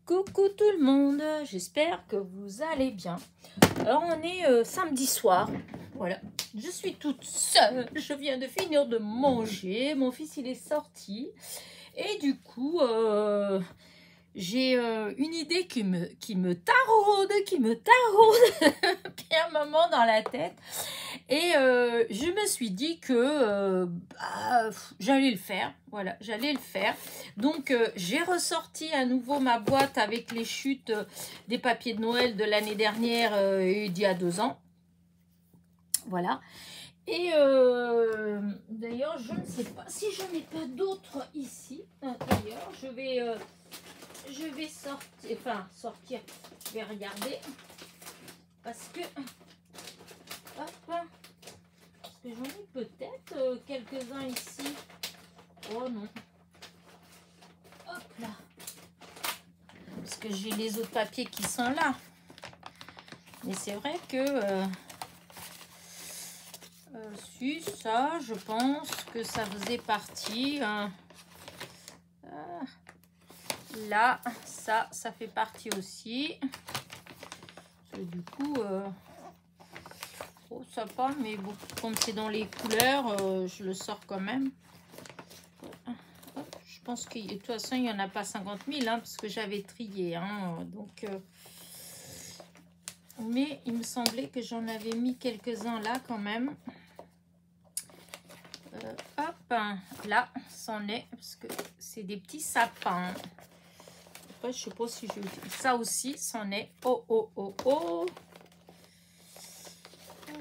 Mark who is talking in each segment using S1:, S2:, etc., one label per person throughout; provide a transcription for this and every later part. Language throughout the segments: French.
S1: Coucou tout le monde, j'espère que vous allez bien. Alors on est samedi soir, voilà, je suis toute seule, je viens de finir de manger, mon fils il est sorti et du coup j'ai une idée qui me taraude depuis un moment dans la tête et je me suis dit que j'allais le faire, voilà, j'allais le faire. Donc j'ai ressorti à nouveau ma boîte avec les chutes des papiers de Noël de l'année dernière et d'il y a 2 ans, voilà. Et d'ailleurs je ne sais pas si j'en ai pas d'autres ici. D'ailleurs je vais sortir, je vais regarder parce que j'en ai peut-être quelques-uns ici. Oh non, hop là, parce que j'ai les autres papiers qui sont là, mais c'est vrai que si ça, je pense que ça faisait partie là, ça fait partie aussi. Du coup oh, ça pas, mais bon, comme c'est dans les couleurs, je le sors quand même. Je pense que de toute façon il n'y en a pas 50 000 hein, parce que j'avais trié hein, donc mais il me semblait que j'en avais mis quelques-uns là quand même. Hop, là c'en est, parce que c'est des petits sapins. Après je sais pas si je... ça aussi c'en est. Oh.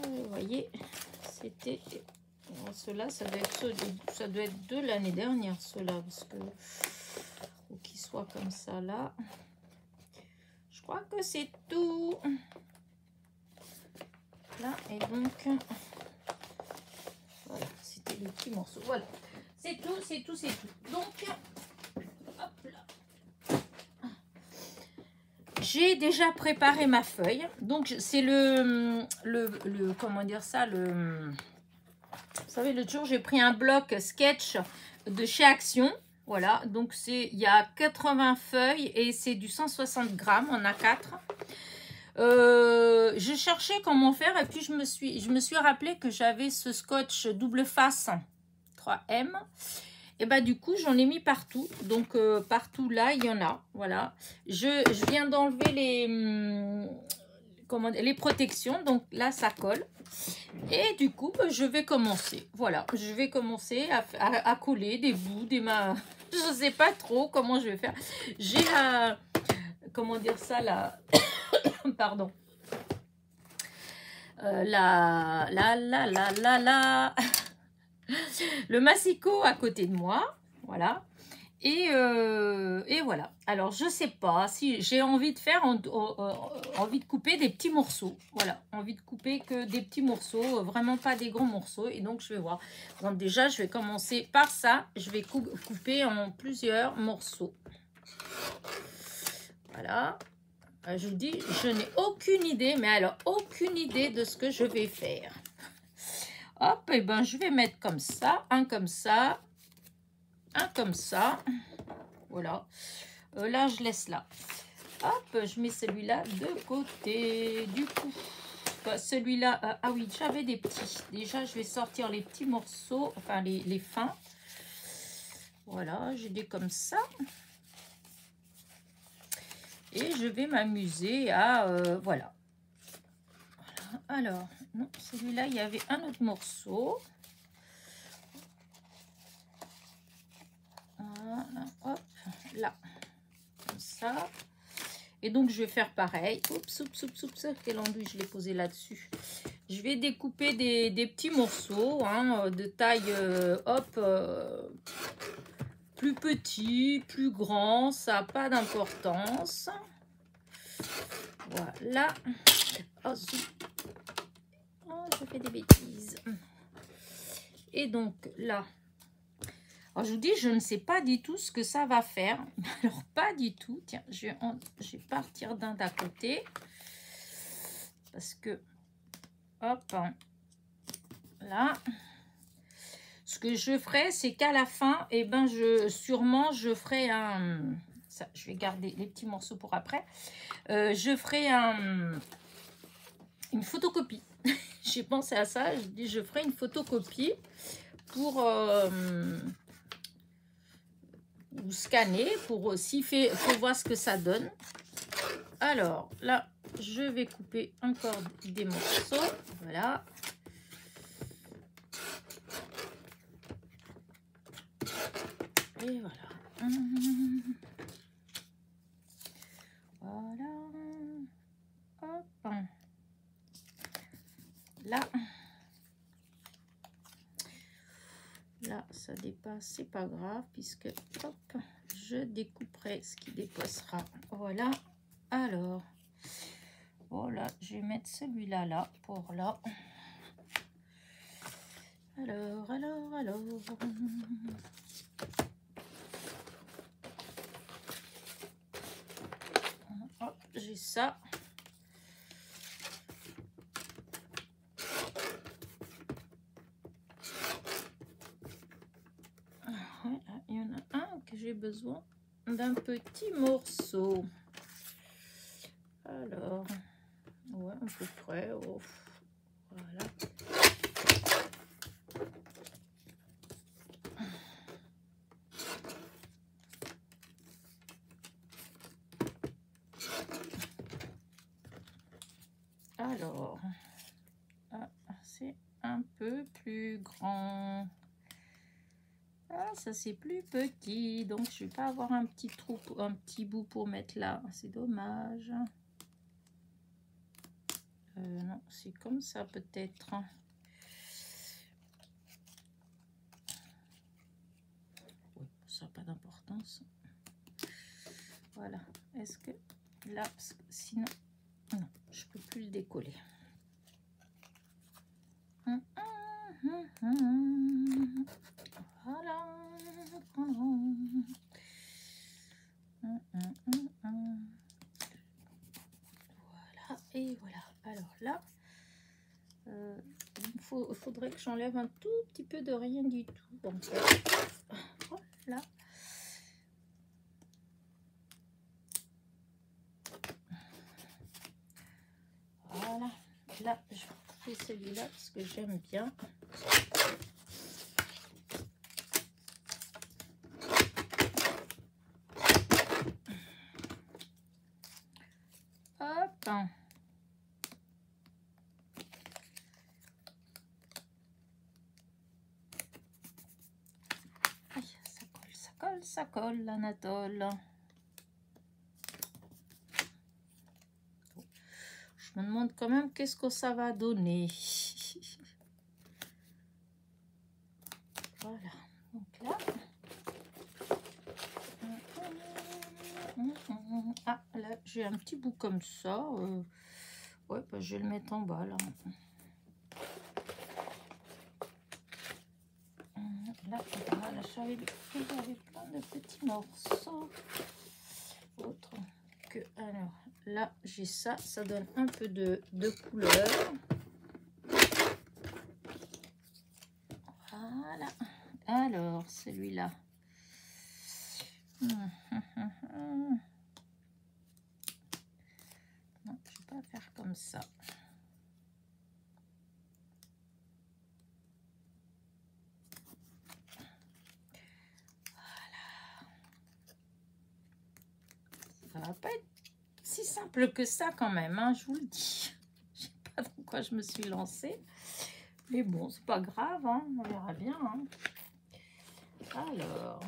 S1: Vous voyez, c'était... Ceux-là, ça doit être de l'année dernière, ceux-là, parce que faut qu'ils soient comme ça là. Je crois que c'est tout. Là, et donc, voilà, c'était les petits morceaux. Voilà, c'est tout. Donc, hop là. J'ai déjà préparé ma feuille. Donc, c'est le comment dire ça, vous savez, l'autre jour, j'ai pris un bloc sketch de chez Action. Voilà, donc il y a 80 feuilles et c'est du 160 grammes en A4. Je cherchais comment faire et puis je me suis rappelé que j'avais ce scotch double face 3M. Et bah du coup, j'en ai mis partout. Donc, partout là, il y en a. Voilà. Je viens d'enlever les protections. Donc là, ça colle. Et du coup, je vais commencer. Voilà, je vais commencer à coller des bouts, des mains. Je ne sais pas trop comment je vais faire. J'ai la... Comment dire ça, la... Pardon. Le massicot à côté de moi. Voilà. Et voilà. Alors, je sais pas si j'ai envie de faire, envie de couper des petits morceaux. Voilà, envie de couper que des petits morceaux, vraiment pas des gros morceaux. Et donc, je vais voir. Donc, déjà, je vais commencer par ça. Je vais couper en plusieurs morceaux. Voilà. Je vous dis, je n'ai aucune idée, mais alors, aucune idée de ce que je vais faire. Hop, et ben, je vais mettre comme ça, un comme ça. Un comme ça, voilà. Là, je laisse là. Hop, je mets celui-là de côté. Du coup, celui-là, ah oui, j'avais des petits. Déjà, je vais sortir les petits morceaux, enfin les fins. Voilà, j'ai des comme ça. Et je vais m'amuser à, voilà. Alors, non, celui-là, il y avait un autre morceau. Voilà, hop, là, comme ça. Et donc, je vais faire pareil. Oups, quel enduit je l'ai posé là-dessus. Je vais découper des petits morceaux hein, de taille, hop, plus petit, plus grand, ça n'a pas d'importance. Voilà. Oh, je fais des bêtises. Et donc, là... Alors, je vous dis, je ne sais pas du tout ce que ça va faire. Alors, pas du tout. Tiens, je vais partir d'un d'à côté. Parce que, hop, là. Ce que je ferai, c'est qu'à la fin, eh ben, sûrement, je ferai un... ça, je vais garder les petits morceaux pour après. Je ferai une photocopie. J'ai pensé à ça, je dis je ferai une photocopie pour ou scanner pour aussi pour voir ce que ça donne. Alors là, je vais couper encore des morceaux. Voilà. Et voilà. Voilà. Hop. Là, ça dépasse, c'est pas grave, puisque hop, je découperai ce qui dépassera. Voilà. Alors, voilà, je vais mettre celui-là là pour là. Alors. Hop, j'ai ça. Il y en a un que j'ai besoin d'un petit morceau. Alors, ouais, à peu près. Oh, voilà. Alors, c'est un peu plus grand. Ah, ça c'est plus petit, donc je vais pas avoir un petit trou, un petit bout pour mettre là. C'est dommage. Non, c'est comme ça peut-être. Oui, ça n'a pas d'importance. Voilà. Est-ce que là, sinon, non, je peux plus le décoller. Voilà. Voilà, et voilà. Alors là, il faudrait que j'enlève un tout petit peu de rien du tout. En fait. Voilà. Voilà. Là, je fais celui-là parce que j'aime bien. Hop. Ça colle, l'Anatole. Je me demande quand même qu'est-ce que ça va donner. Voilà. Donc là. Ah, là, j'ai un petit bout comme ça. Ouais, bah, je vais le mettre en bas, là. Là, voilà, j'avais plein de petits morceaux. Autre que... Alors, là, j'ai ça. Ça donne un peu de couleur. Voilà. Alors, celui-là. Non, je ne vais pas faire comme ça. Ça va pas être si simple que ça quand même, hein, je vous le dis. Je sais pas dans quoi je me suis lancée. Mais bon, c'est pas grave, hein, on verra bien. Hein. Alors,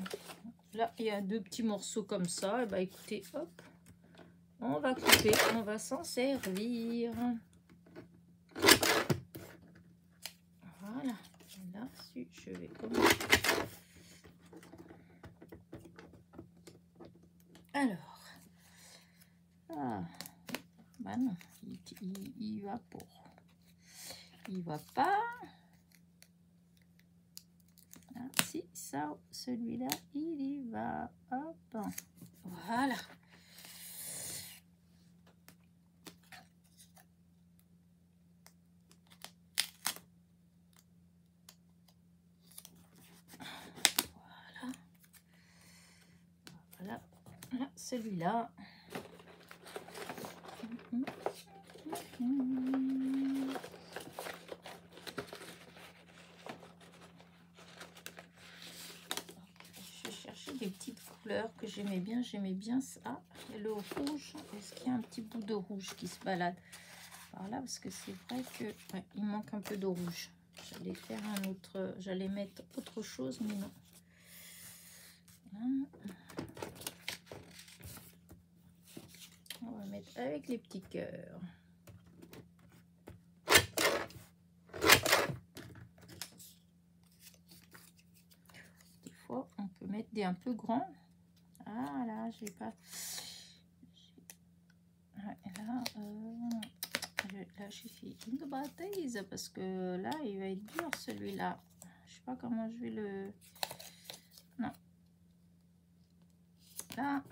S1: là, il y a deux petits morceaux comme ça. Et bah écoutez, hop, on va couper, on va s'en servir. Voilà, là, je vais commencer. Alors, bah non, il va pas. Il va pas. Ah, si, ça, celui-là, il y va. Hop. Voilà. Voilà. Voilà. Là, celui-là. Je cherchais des petites couleurs que j'aimais bien. J'aimais bien ça. Et le rouge. Est-ce qu'il y a un petit bout de rouge qui se balade par là? Parce que c'est vrai que ouais, il manque un peu de rouge. J'allais faire un autre. J'allais mettre autre chose, mais non. On va mettre avec les petits cœurs. Des fois, on peut mettre des un peu grands. Ah là, j'ai pas. Ouais, là, j'ai fait une bêtise parce que là, il va être dur celui-là. Je sais pas comment je vais le. Non. Là.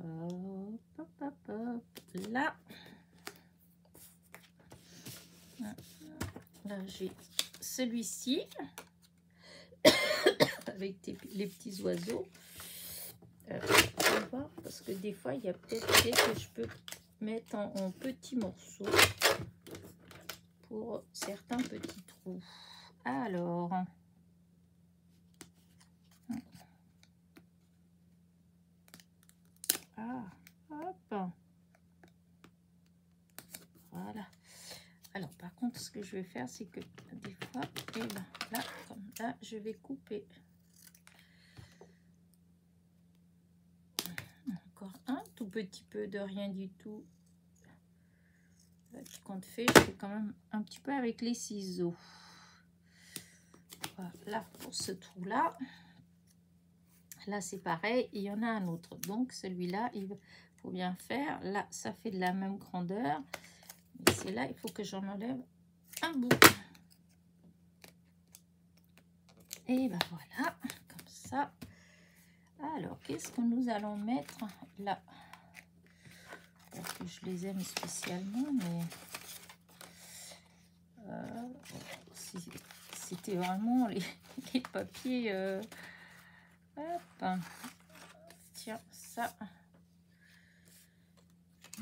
S1: Hop, hop, hop, hop. Là. Là, j'ai celui-ci avec les petits oiseaux. On va voir parce que des fois, il y a peut-être des que je peux mettre en petits morceaux pour certains petits trous. Alors. Ah, hop. Voilà. Alors, par contre, ce que je vais faire, c'est que des fois, et là, comme là, je vais couper. Encore un tout petit peu de rien du tout. Là, ce qu'on fait, je fais quand même un petit peu avec les ciseaux. Voilà, pour ce trou-là. Là, c'est pareil, il y en a un autre. Donc, celui-là, il faut bien faire. Là, ça fait de la même grandeur. Mais c'est là, il faut que j'en enlève un bout. Et ben voilà, comme ça. Alors, qu'est-ce que nous allons mettre là? Parce que je les aime spécialement, mais c'était vraiment les papiers. Hop. Tiens, ça.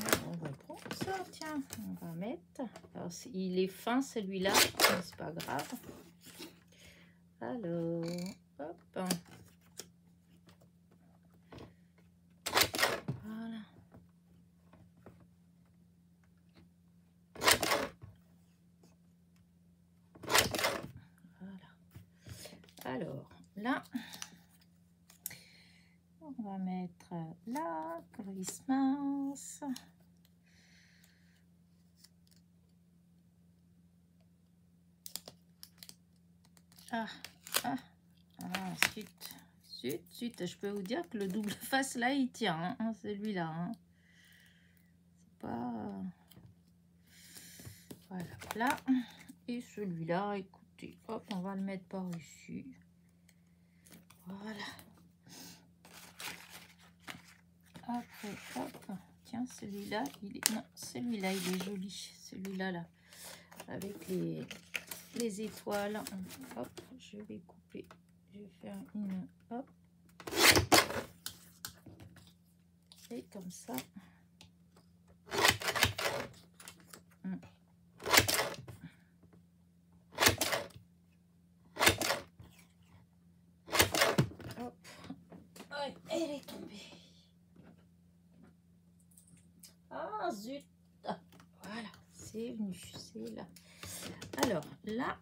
S1: On va prendre ça, tiens, on va mettre. Alors, il est fin celui-là, mais c'est pas grave. Alors, hop. Voilà. Voilà. Alors, là, on va mettre là, Christmas. Zut, je peux vous dire que le double face là, il tient, hein, celui-là. Hein. C'est pas... Voilà, là. Et celui-là, écoutez, hop, on va le mettre par ici. Voilà. Après, hop, tiens, celui-là, il est... Non, celui-là, il est joli. Celui-là, là, avec les étoiles. Hop, je vais couper. Je vais faire une... Hop. Et comme ça. Hop. Ouais, elle est tombée. Ah, zut. Ah, voilà, c'est venu, c'est là. Alors, là...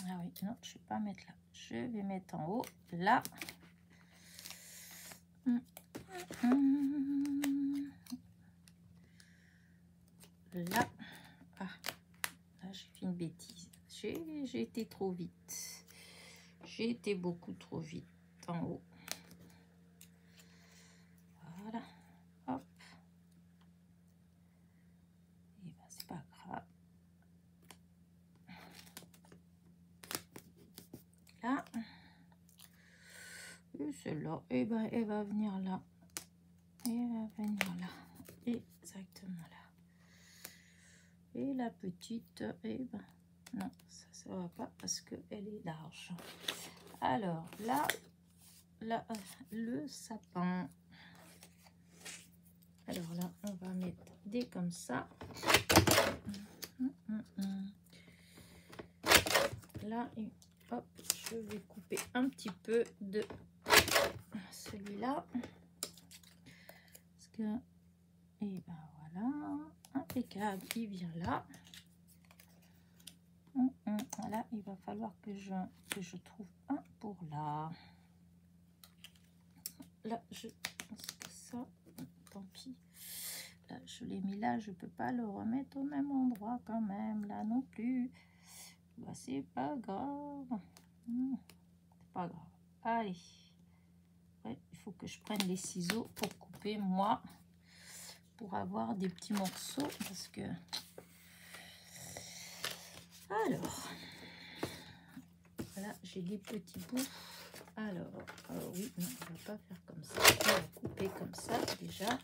S1: Ah oui, non, je ne vais pas mettre là. Je vais mettre en haut, là. Là. Ah, là, j'ai fait une bêtise. J'ai été trop vite. J'ai été beaucoup trop vite en haut. Voilà. Hop. Et ben, c'est pas grave. Là. Et celle-là, et ben, elle va venir là. Elle va venir là. Exactement là. Et la petite, et ben, Non, ça va pas parce qu'elle est large. Alors, là, le sapin. Alors là, on va mettre des comme ça. Là, hop, je vais couper un petit peu de celui-là. Parce que, et ben voilà, impeccable, il vient là. Là, il va falloir que je trouve un pour là. Là, je pense que ça, tant pis. Là, je l'ai mis là, je peux pas le remettre au même endroit quand même, là non plus. Bah, c'est pas grave. C'est pas grave. Allez. Ouais, il faut que je prenne les ciseaux pour couper, moi, pour avoir des petits morceaux, parce que... Alors, là, j'ai des petits bouts. Alors, oui, non, on va pas faire comme ça. On va couper comme ça, déjà.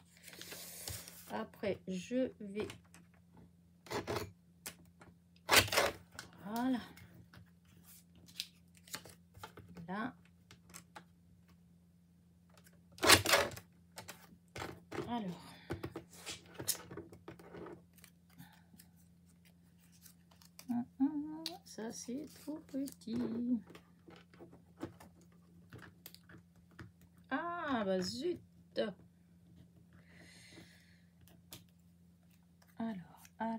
S1: Après, je vais... Voilà. Là. Alors. Ça, c'est trop petit. Ah, bah zut. Alors. Bah,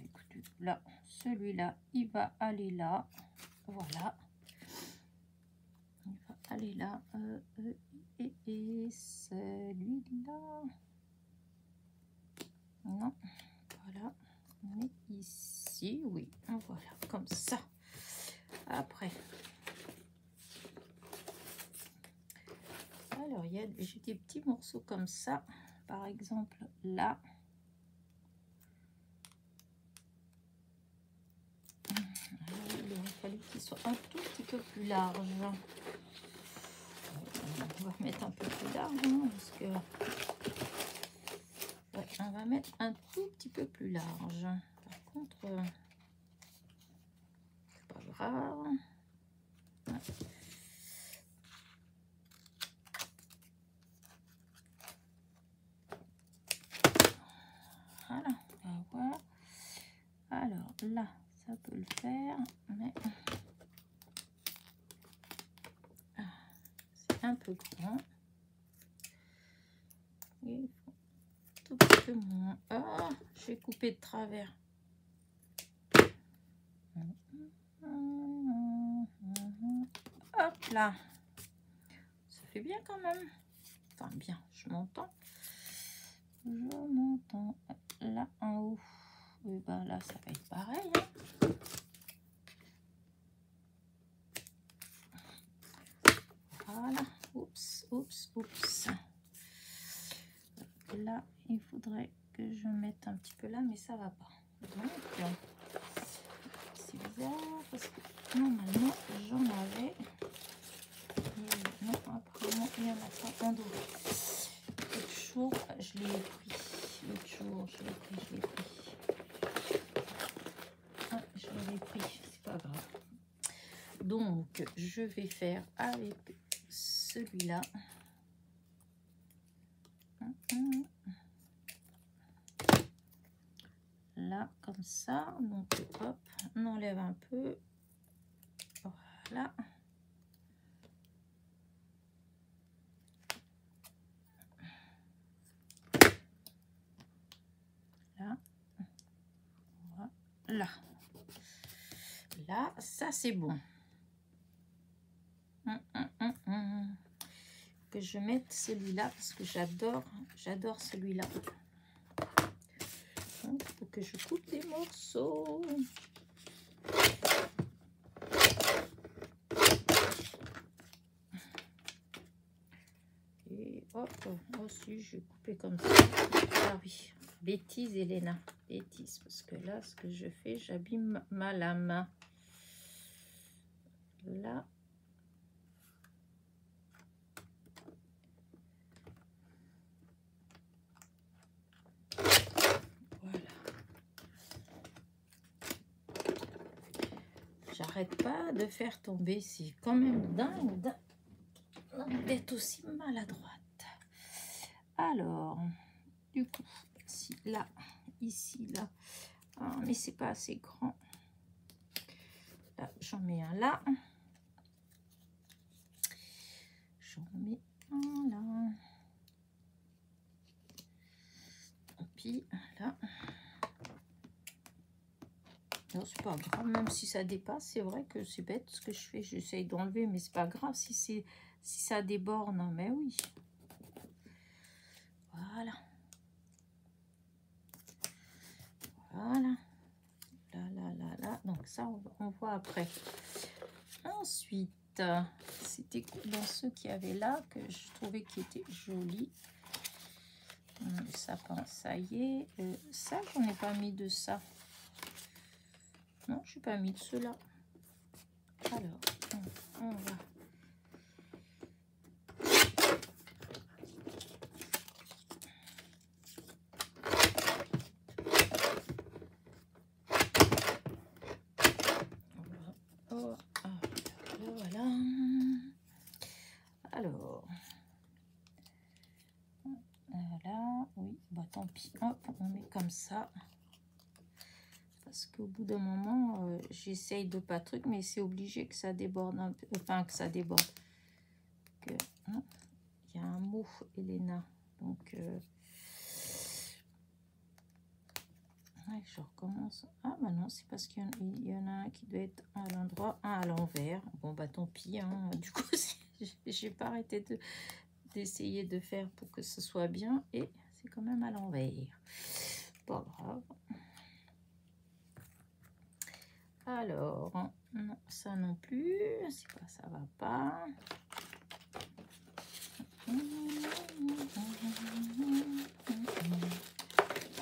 S1: écoutez, là, celui-là, il va aller là. Voilà. Il va aller là. Et celui-là. Non. Voilà. Mais ici, oui. Voilà, comme ça. Après. Alors, j'ai des petits morceaux comme ça. Par exemple, là. Il aurait fallu qu'il soit un tout petit peu plus large. On va mettre un peu plus large, hein, parce que... Ouais, on va mettre un tout petit peu plus large. Par contre, c'est pas grave. Ouais. Voilà, on va voir. Alors là, ça peut le faire, mais c'est un peu grand. Il faut tout petit peu moins. Ah, j'ai coupé de travers. Hop là. Ça fait bien quand même. Enfin bien, je m'entends. Je m'entends. Là en haut. Et ben là, ça va être pareil. Hein. Voilà. Oups. Là, il faudrait que je mette un petit peu là, mais ça va pas. Donc, c'est bizarre parce que normalement, j'en avais. Et non, apparemment, il y en a pas en dos. L'autre jour, je l'ai pris. L'autre jour, je l'ai pris. Ah, je l'avais pris, c'est pas grave. Donc, je vais faire avec celui-là. Là, comme ça. Donc, hop, on enlève un peu. Voilà. Là. Voilà. Là, ça, c'est bon. Que je mette celui-là parce que j'adore celui-là. Il faut que je coupe des morceaux. Et hop, aussi je vais couper comme ça. Ah oui, bêtise Elena, bêtise, parce que là, ce que je fais, j'abîme ma lame. Là. arrête pas de faire tomber. C'est quand même dingue d'être aussi maladroite. Alors, du coup, si là, ici, là, ah, mais c'est pas assez grand. Là, j'en mets un là. J'en mets un là. Et puis là. Non, c'est pas grave, même si ça dépasse, c'est vrai que c'est bête ce que je fais. J'essaye d'enlever, mais c'est pas grave si ça déborde. Non, mais oui. Voilà. Voilà. Là. Donc ça, on voit après. Ensuite, c'était dans ceux qu'il y avait là que je trouvais qui était joli. Le sapin, ça y est. Ça, j'en ai pas mis de ça. Non, je n'ai pas mis de ceux-là. Alors, on va... Oh, voilà. Alors, là, oui, bah tant pis. Hop, on met comme ça. Parce qu'au bout d'un moment, j'essaye de pas truc, mais c'est obligé que ça déborde un peu. Enfin, que ça déborde. Il y a un mot, Elena. Donc, ouais, je recommence. Ah, bah non, c'est parce qu'il y en a un qui doit être à l'endroit, un à l'envers. Bon, bah tant pis. Hein. Du coup, j'ai pas arrêté d'essayer de faire pour que ce soit bien. Et c'est quand même à l'envers. Pas grave. Alors, non, ça non plus, c'est pas, ça va pas.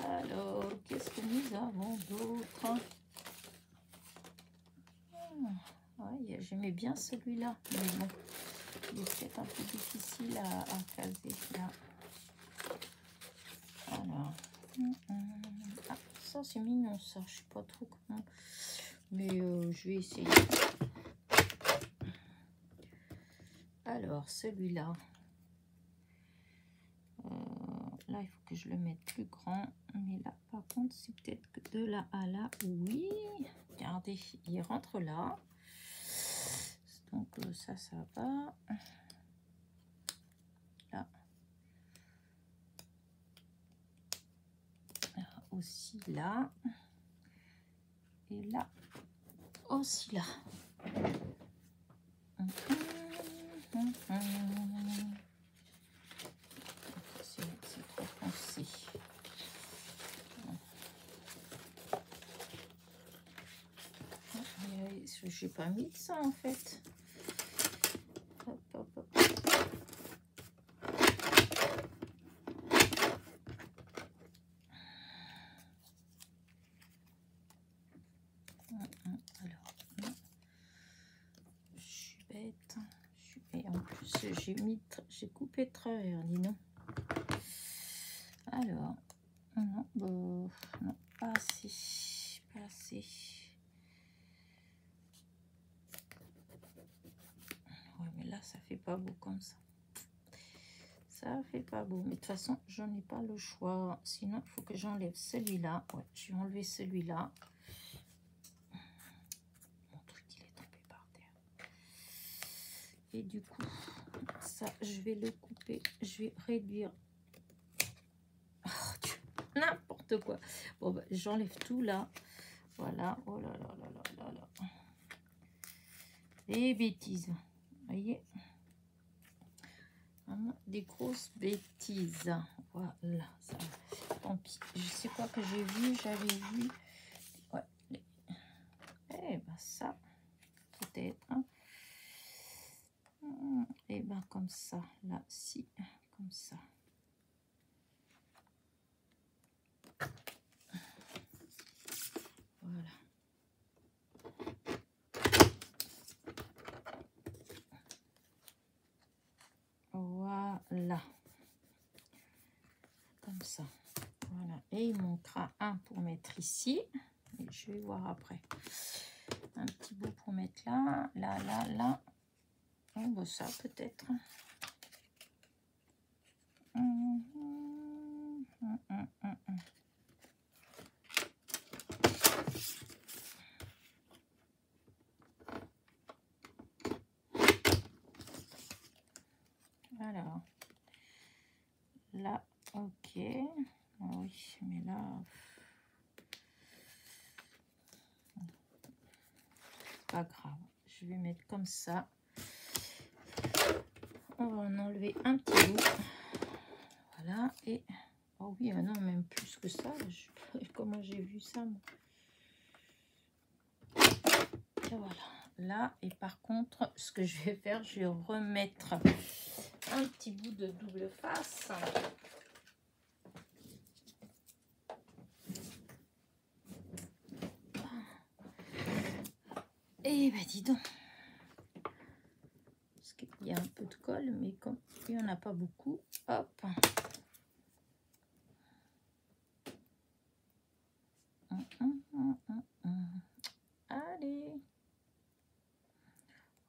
S1: Alors, qu'est-ce que nous avons d'autre? Ouais, j'aimais bien celui-là, mais bon, il est peut-être un peu difficile à caser là. Alors, ah, ça c'est mignon, ça, je sais pas trop comment. Mais je vais essayer. Alors, celui-là. Là, il faut que je le mette plus grand. Mais là, par contre, c'est peut-être que de là à là. Oui, regardez, il rentre là. Donc, ça va. Là. Aussi là. Et là. Aussi là. C'est trop foncé. J'ai pas mis de ça en fait. Hop, hop, hop. Alors, je suis bête. Et en plus, j'ai coupé de travers, dis non. Alors, non, bon, non, pas assez, pas assez. Ouais, mais là, ça fait pas beau comme ça. Ça fait pas beau. Mais de toute façon, j'en ai pas le choix. Sinon, il faut que j'enlève celui-là. Ouais, je vais enlever celui-là. Mon truc, il est tombé par terre. Et du coup, ça, je vais le couper. Je vais réduire. Oh, n'importe quoi. Bon, bah, j'enlève tout là. Voilà. Oh là là là là là là. Les bêtises. Vous voyez? Vraiment des grosses bêtises. Voilà. Ça, tant pis. Je sais quoi que j'ai vu. J'avais vu. Ouais. Eh ben ça. Peut-être. Hein. Et ben comme ça. Là, si. Comme ça. Voilà. Voilà. Comme ça. Voilà. Et il manquera un pour mettre ici. Et je vais voir après. Un petit bout pour mettre là, là, là, là. On voit ça peut-être. Alors, là, ok. Ah oui, mais là... Pas grave, je vais mettre comme ça. On va en enlever un petit bout. Voilà, et... Oh oui, non, même plus que ça. Comment j'ai vu ça, moi. Et voilà, là, et par contre, ce que je vais faire, je vais remettre un petit bout de double face. Et ben dis donc. Parce qu'il y a un peu de colle, mais comme il n'y en a pas beaucoup, hop. Allez.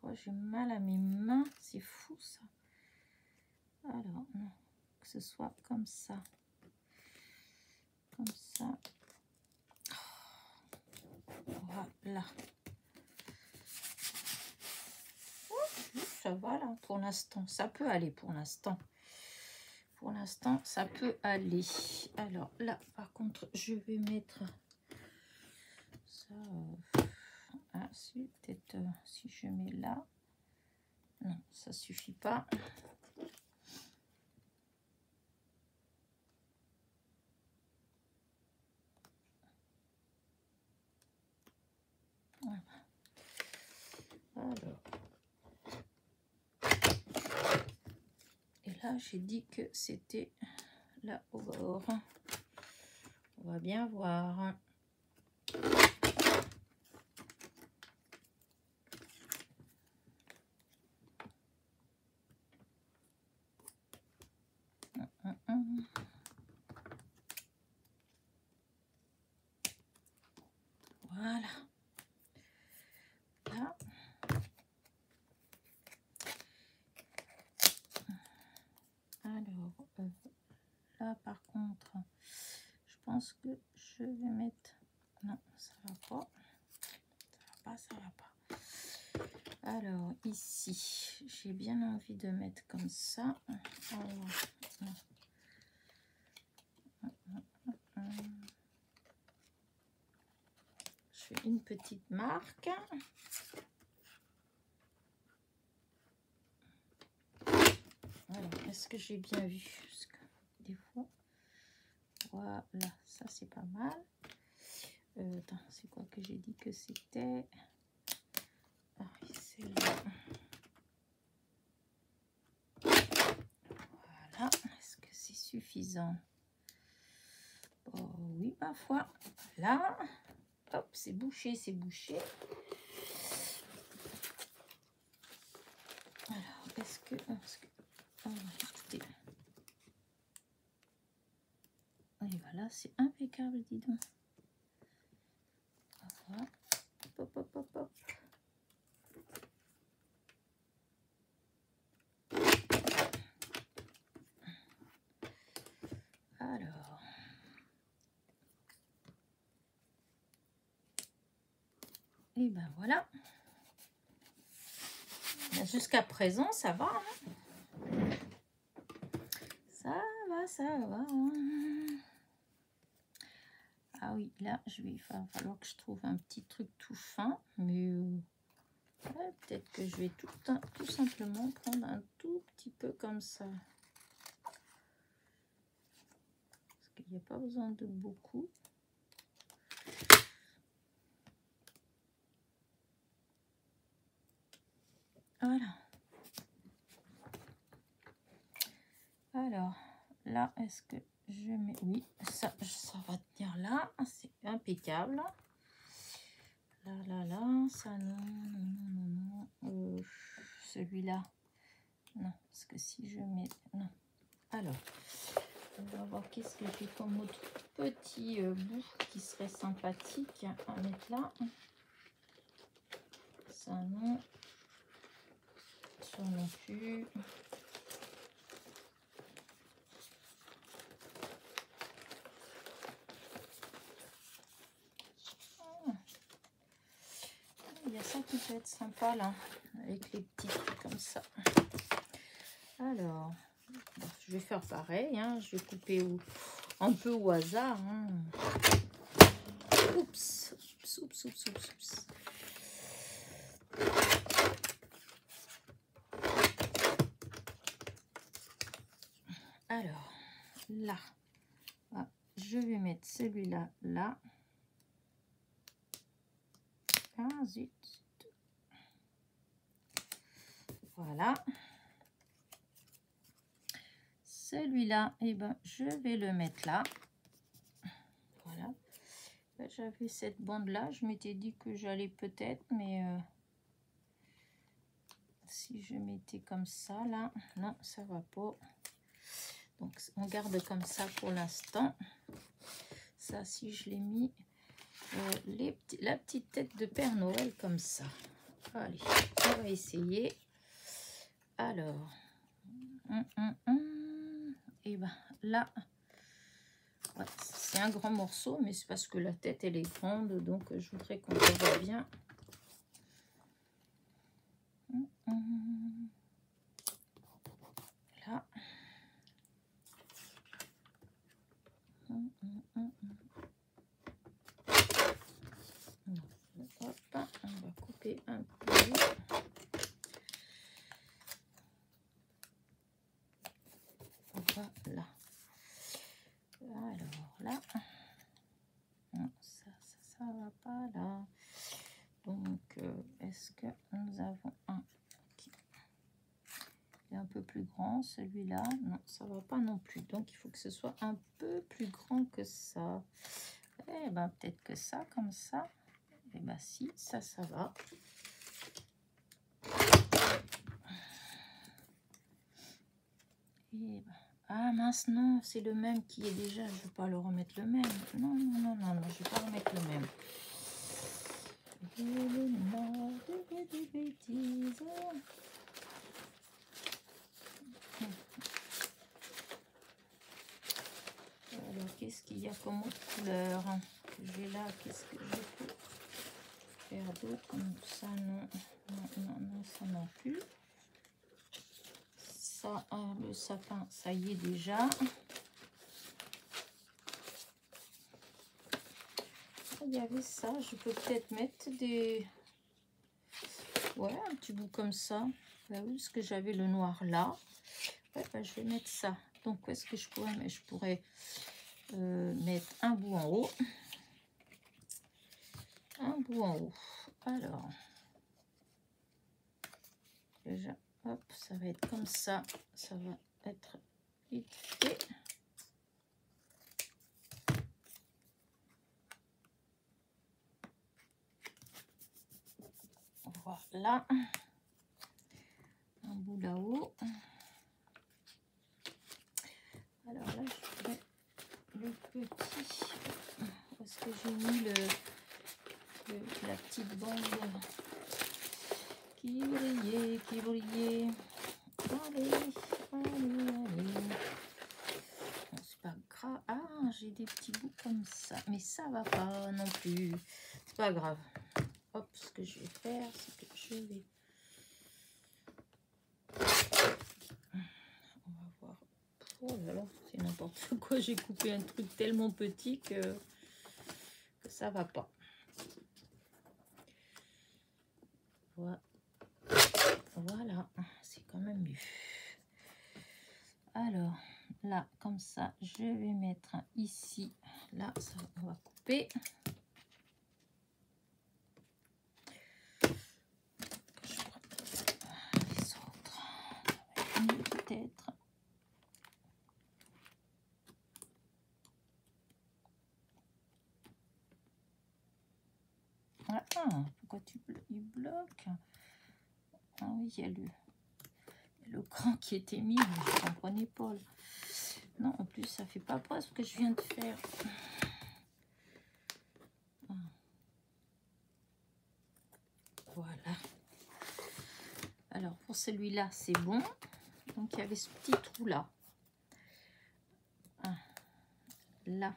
S1: Oh, j'ai mal à mes mains, c'est fou ça. Alors, non, que ce soit comme ça. Comme ça. Voilà. Ça va là pour l'instant, ça peut aller pour l'instant. Pour l'instant, ça peut aller. Alors là, par contre, je vais mettre ça. Ah, si, peut-être si je mets là. Non, ça suffit pas. Voilà. Alors. Et là, j'ai dit que c'était là au bord. On va bien voir. Voilà. Là. Alors, là par contre, je pense que je vais mettre... Non, ça va pas. Ça va pas. Alors, ici, j'ai bien envie de mettre comme ça. Alors, je fais une petite marque. Alors, est-ce que j'ai bien vu? Parce que des fois, voilà, ça c'est pas mal. Attends, c'est quoi que j'ai dit que c'était? Ah oui, c'est là. Voilà, est-ce que c'est suffisant? Oh, oui, ma foi. Là, hop, c'est bouché, c'est bouché. Alors, est-ce que... Oh, écoutez. Et voilà, c'est impeccable, dis donc. Voilà. Hop, hop, hop, hop. Alors. Et ben voilà. Jusqu'à présent, ça va. Hein, ça va. Ah oui, là, il va falloir que je trouve un petit truc tout fin. Mais ouais, peut-être que je vais tout simplement prendre un tout petit peu comme ça. Parce qu'il n'y a pas besoin de beaucoup. Voilà. Alors, là, est-ce que je mets... Oui, ça va tenir là. C'est impeccable. Là, ça non. Celui-là, non. Parce que si je mets... Non. Alors, on va voir qu'est-ce que j'ai comme autre petit bout qui serait sympathique à mettre là. Ça non. Ça non plus. Il y a ça qui peut être sympa là, avec les petits trucs comme ça. Alors, bon, je vais faire pareil, hein, je vais couper un peu au hasard. Hein. Oups, oups, oups, oups, oups, oups. Alors, là, je vais mettre celui-là, là. Ah, zut. Voilà. Celui-là, eh ben, je vais le mettre là. Voilà. J'avais cette bande-là. Je m'étais dit que j'allais peut-être, mais si je mettais comme ça, là, non, ça va pas. Donc, on garde comme ça pour l'instant. Ça, si je l'ai mis, la petite tête de Père Noël comme ça. Allez, on va essayer. Alors, et ben là, ouais, c'est un grand morceau, mais c'est parce que la tête elle est grande, donc je voudrais qu'on le voit bien. Là. Hop, on va couper un peu. Voilà. Alors là, non, ça va pas là. Donc, est-ce que nous avons un qui est un peu plus grand, celui-là? Non, ça va pas non plus. Donc, il faut que ce soit un peu plus grand que ça. Eh ben, peut-être que ça, comme ça. Eh ben, si, ça va. Et ben, ah mince, non, c'est le même qui est déjà. Je ne vais pas le remettre le même. Non, non, non, non, non, je ne vais pas remettre le même. Des bêtises. Alors, qu'est-ce qu'il y a comme autre couleur que j'ai là? Qu'est-ce que je peux faire d'autre? Ça, non. Non, non, non, ça non plus. Ça, le sapin, ça y est déjà. Il y avait ça, je peux peut-être mettre des... Ouais, un petit bout comme ça. Bah oui, parce que j'avais le noir là. Ouais, bah, je vais mettre ça. Donc, où est-ce que je pourrais mettre? Je pourrais mettre un bout en haut. Un bout en haut. Alors, déjà, hop, ça va être comme ça. Ça va être vite fait. Voilà. Un bout là-haut. Alors là, je fais le petit. Où est-ce que j'ai mis la petite bande qui brillait, qui brillait. Allez, allez, allez. C'est pas grave. Ah, j'ai des petits bouts comme ça. Mais ça va pas non plus. C'est pas grave. Hop, ce que je vais faire, c'est que je vais... On va voir. Oh là là, c'est n'importe quoi. J'ai coupé un truc tellement petit que ça va pas. Voilà, c'est quand même mieux. Alors, là, comme ça, je vais mettre ici. Là, ça, on va couper. Les autres, peut-être. Ah, pourquoi il bloque? Ah oui, il y a le cran qui était mis, mais je ne comprenais pas. Non, en plus, ça fait pas près ce que je viens de faire. Voilà, pour celui-là, c'est bon. Donc, il y avait ce petit trou-là. Ah, là.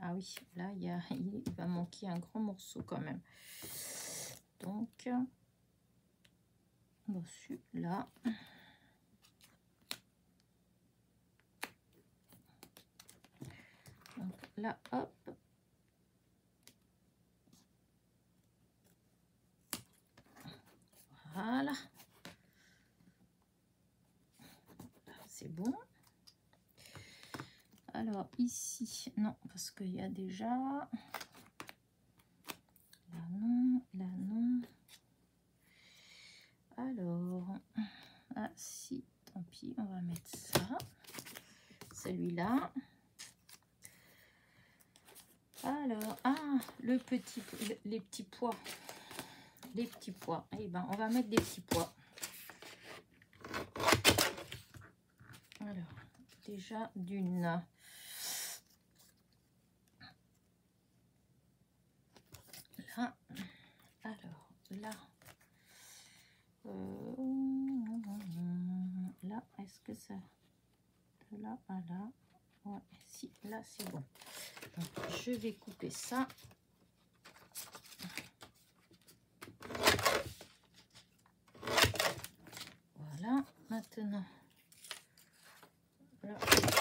S1: Ah oui, là, il va manquer un grand morceau quand même. Donc, bon, celui-là. Donc là, hop. Voilà. C'est bon. Alors ici, non, parce qu'il y a déjà... Là non, là non. Alors, ah si, tant pis, on va mettre ça. Celui-là. Alors, ah, les petits pois. Les petits pois. Eh ben, on va mettre des petits pois. Alors, déjà d'une. Là. Alors, là. Là, est-ce que ça... De là à là. Ouais, si, là, c'est bon. Donc, je vais couper ça. Voilà, maintenant, là,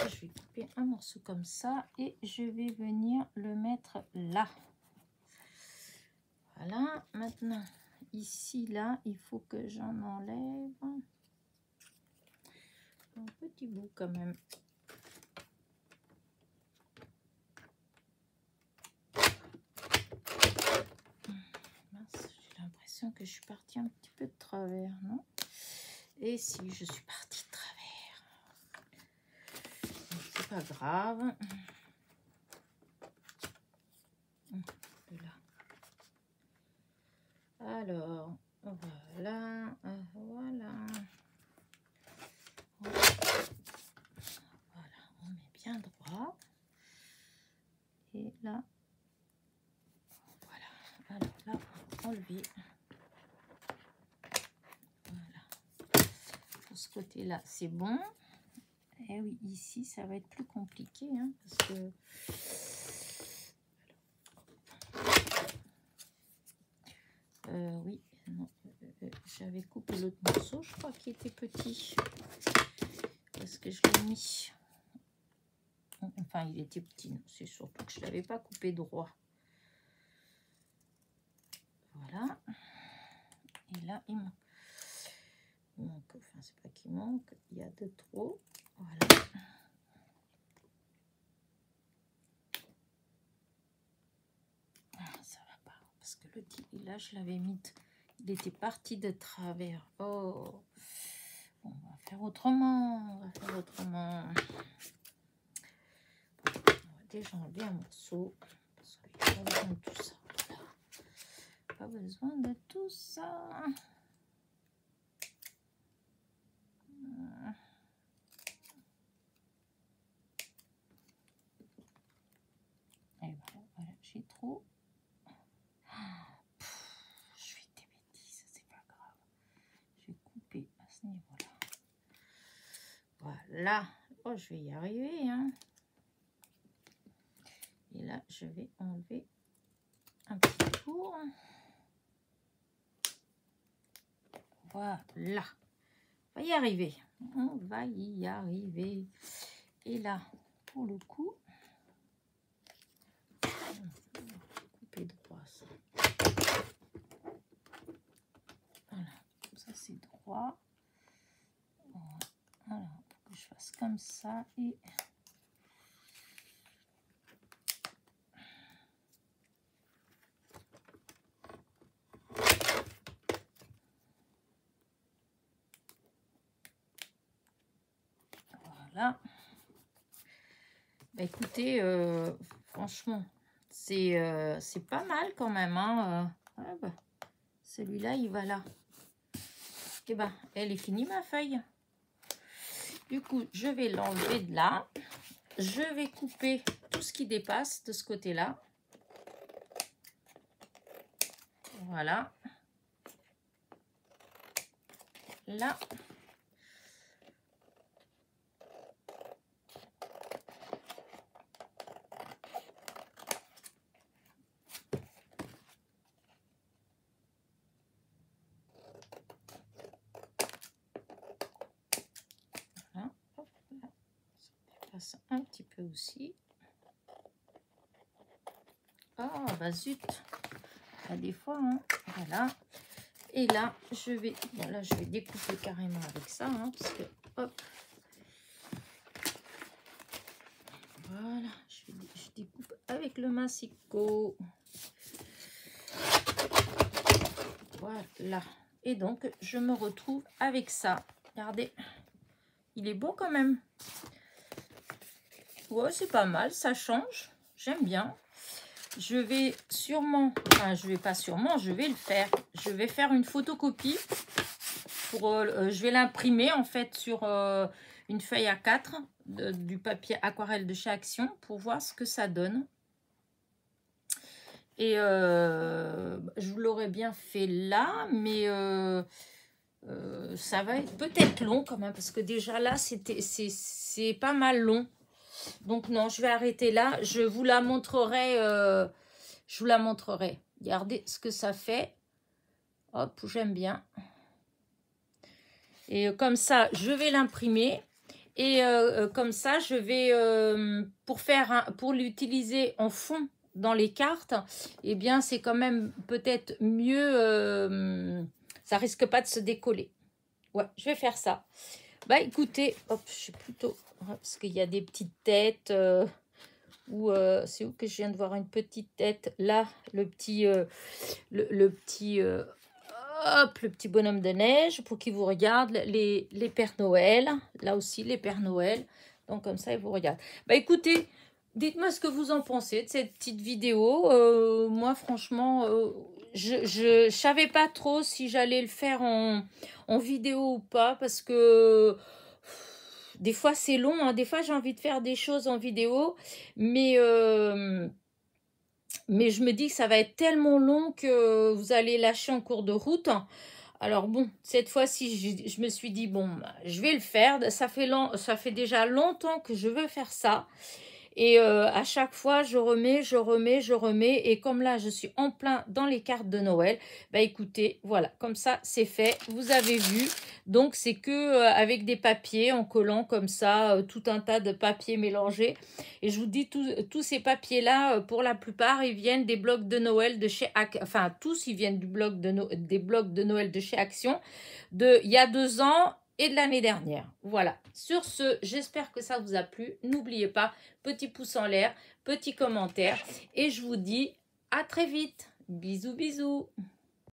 S1: je vais couper un morceau comme ça et je vais venir le mettre là. Voilà, maintenant, ici, là, il faut que j'en enlève un petit bout quand même. J'ai l'impression que je suis partie un petit peu de travers, non? Et si je suis partie de travers, c'est pas grave. Là. Alors, voilà, voilà. Voilà, on met bien droit. Et là, voilà. Alors là, enlever. Voilà. Pour ce côté-là, c'est bon. Et oui, ici, ça va être plus compliqué, hein, parce que... oui, non, j'avais coupé l'autre morceau, je crois qu'il était petit. Parce que je l'ai mis... Enfin, il était petit, non, c'est surtout que je ne l'avais pas coupé droit. Voilà. Et là, il manque, enfin, c'est pas qu'il manque, il y a de trop. Voilà. Ah, ça va pas, parce que le petit, là, je l'avais mis, il était parti de travers. Oh, bon, on va faire autrement, on va faire autrement. Bon, on va déjà enlever un morceau, parce qu'il n'y a pas besoin de tout ça. Voilà. Pas besoin de tout ça. Et voilà, j'ai trop. Je fais des bêtises, c'est pas grave. Je vais couper à ce niveau-là. Voilà. Oh, je vais y arriver, hein. Et là, je vais enlever un petit tour. Voilà. On va y arriver. On va y arriver. Et là, pour le coup, couper droit. Ça. Voilà. Ça, c'est droit. Voilà. Pour que je fasse comme ça. Et... Voilà. Bah, écoutez, franchement, c'est pas mal quand même. Hein. Ouais, bah, celui-là, il va là. Et ben, elle est finie ma feuille. Du coup, je vais l'enlever de là. Je vais couper tout ce qui dépasse de ce côté-là. Voilà. là. Voilà. Hop, là. Ça passe un petit peu aussi. Ah, bah zut. Ah, des fois, hein. Voilà. Et là, je vais découper carrément avec ça, hein, parce que, hop. Voilà, je découpe avec le massicot. Voilà. Et donc, je me retrouve avec ça. Regardez, il est beau quand même. Ouais, c'est pas mal, ça change. J'aime bien. Je vais sûrement, enfin, je vais pas sûrement, je vais le faire. Je vais faire une photocopie. Je vais l'imprimer en fait sur une feuille A4 du papier aquarelle de chez Action pour voir ce que ça donne. Et je vous l'aurais bien fait là, mais ça va être peut-être long quand même, parce que déjà là, c'est pas mal long. Donc non, je vais arrêter là. Je vous la montrerai. Regardez ce que ça fait. Hop, j'aime bien. Et comme ça, je vais l'imprimer. Et comme ça, je vais, pour l'utiliser en fond dans les cartes, eh bien, c'est quand même peut-être mieux. Ça risque pas de se décoller. Ouais, je vais faire ça. Bah, écoutez, hop, je suis plutôt... Parce qu'il y a des petites têtes. C'est où que je viens de voir une petite tête? Là, le petit... Hop, le petit bonhomme de neige pour qu'il vous regarde, les Pères Noël, là aussi les Pères Noël, donc comme ça il vous regarde. Bah écoutez, dites-moi ce que vous en pensez de cette petite vidéo. Moi franchement, je savais pas trop si j'allais le faire en vidéo ou pas, parce que des fois c'est long, hein. Des fois j'ai envie de faire des choses en vidéo, mais je me dis que ça va être tellement long que vous allez lâcher en cours de route. Alors bon, cette fois-ci, je me suis dit, bon, je vais le faire. Ça fait déjà longtemps que je veux faire ça. Et à chaque fois, je remets. Et comme là, je suis en plein dans les cartes de Noël, bah écoutez, voilà, comme ça, c'est fait. Vous avez vu. Donc, c'est que avec des papiers, en collant comme ça, tout un tas de papiers mélangés. Et je vous dis, tous ces papiers-là, pour la plupart, ils viennent des blocs de Noël de chez Action. Enfin, tous, ils viennent des blocs de Noël de chez Action. Il y a 2 ans et de l'année dernière. Voilà. Sur ce, j'espère que ça vous a plu. N'oubliez pas, petit pouce en l'air, petit commentaire. Et je vous dis à très vite. Bisous, bisous.